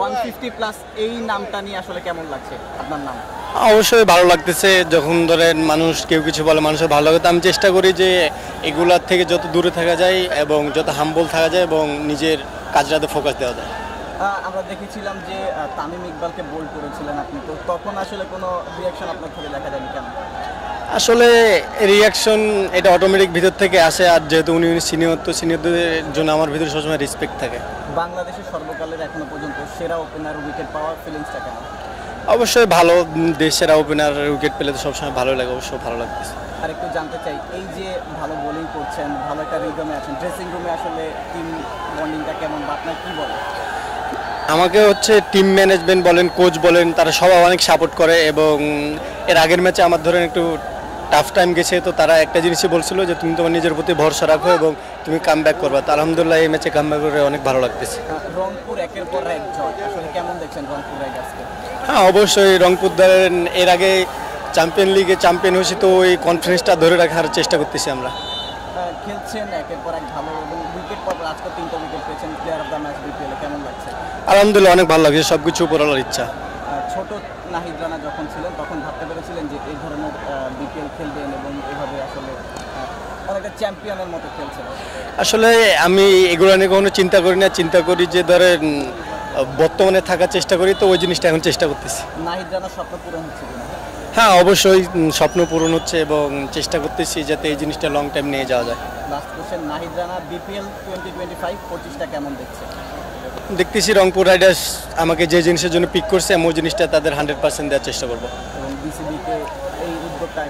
150 plus এই নামটা নিয়ে আসলে কেমন লাগছে আপনার নাম? অবশ্যই ভালো লাগতেছে। যখন ধরেন মানুষ কেউ কিছু বলে মানুষের ভালো লাগে, তো আমি চেষ্টা করি যে এগুলার থেকে যত দূরে থাকা যায় এবং যত হাম্বল থাকা যায় এবং নিজের কাজটাতে ফোকাস দেওয়া যায়। আমরা দেখেছিলাম যে তামিম ইকবালকে বোল্ড করেছিলেন আপনি, তো তখন আসলে কোনো রিয়াকশন আপনার থেকে দেখা যায়নি কেন? আসলে রিয়াকশন এটা অটোমেটিক ভিতর থেকে আসে, আর যেহেতু উনি সিনিয়র, তো সিনিয়রদের জন্য আমার ভিতরে সবসময় রেসপেক্ট থাকে। বাংলাদেশের সর্বকালের এখনো পর্যন্ত সেরা ওপেনার উইকেট পাওয়ার ফিলিংসটা কেমন? অবশ্যই ভালো, দেশের ওপেনার উইকেট পেলে তো সবসময় ভালো লাগে, অবশ্যই ভালো লাগতেছে। আর একটু জানতে চাই, এই যে ভালো বোলিং করছেন, ভালো একটা রিদমে আছেন, ড্রেসিং রুমে আসলে টিম বন্ডিংটা কেমন বা আপনার কী বলে? আমাকে হচ্ছে টিম ম্যানেজমেন্ট বলেন, কোচ বলেন, তারা সবাই অনেক সাপোর্ট করে এবং এর আগের ম্যাচে আমার ধরেন একটু টাফ টাইম গেছে, তো তারা একটা জিনিসই বলছিল যে তুমি তোমার নিজের প্রতি ভরসা রাখো এবং তুমি কাম ব্যাক করবা। তো আলহামদুলিল্লাহ এই ম্যাচে কাম ব্যাক করে অনেক ভালো লাগতেছে। রংপুর একের পর এক জয়, আসলে কেমন দেখছেন রংপুর রাইডার্সকে? হ্যাঁ অবশ্যই, রংপুর ধরেন এর আগে চ্যাম্পিয়ন লিগে চ্যাম্পিয়ন হয়েছে, তো ওই কনফিডেন্সটা ধরে রাখার চেষ্টা করতেছি আমরা। খেলছেন একের পর এক ভালো এবং উইকেট পর আজকে 3টা উইকেট পেয়েছেন, player of the match BPL কেমন লাগছে? আলহামদুলিল্লাহ অনেক ভালো লাগছে, সব কিছু উপরওয়ালার ইচ্ছা। ছোট নাহিদ রানা যখন ছিলেন তখন ভাবতে পেরেছিলেন যে এই ধরনের বিপিএল খেলবেন এবং এভাবে আসলে অনেকটা চ্যাম্পিয়নের মতো খেলছেন? আসলে আমি এগুলো নিয়ে কখনো চিন্তা করি না, চিন্তা করি যে ধরেন বর্তমানে থাকার চেষ্টা করি, তো ওই জিনিসটা এখন চেষ্টা করতেছি। নাহিদ রানার স্বপ্ন পূরণ হচ্ছে কিনা? হ্যাঁ অবশ্যই স্বপ্ন পূরণ হচ্ছে এবং চেষ্টা করতেছি যাতে এই জিনিসটা লং টাইম নিয়ে যাওয়া যায়। Last question, Nahid Rana BPL 2025-25টা কেমন দেখছে? দেখতেছি রংপুর রাইডার্স আমাকে যে জিনিসের জন্য পিক করছে আমি ওই জিনিসটা তাদের 100% দেওয়ার চেষ্টা করবো। এবং বিসিবিকে এই উদ্যোগটা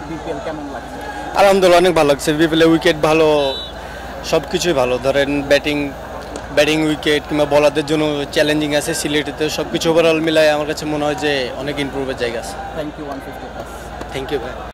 বিপিএল কেমন লাগছে? আলহামদুলিল্লাহ অনেক ভালো লাগছে। বিপিএলে উইকেট ভালো, সব কিছুই ভালো, ধরেন ব্যাটিং উইকেট কিংবা বলারদের জন্য চ্যালেঞ্জিং আছে সিলেটেতে, সব কিছু ওভারঅল মিলায় আমার কাছে মনে হয় যে অনেক ইমপ্রুভের জায়গা আছে। Thank you 150 plus. Thank you ভাই।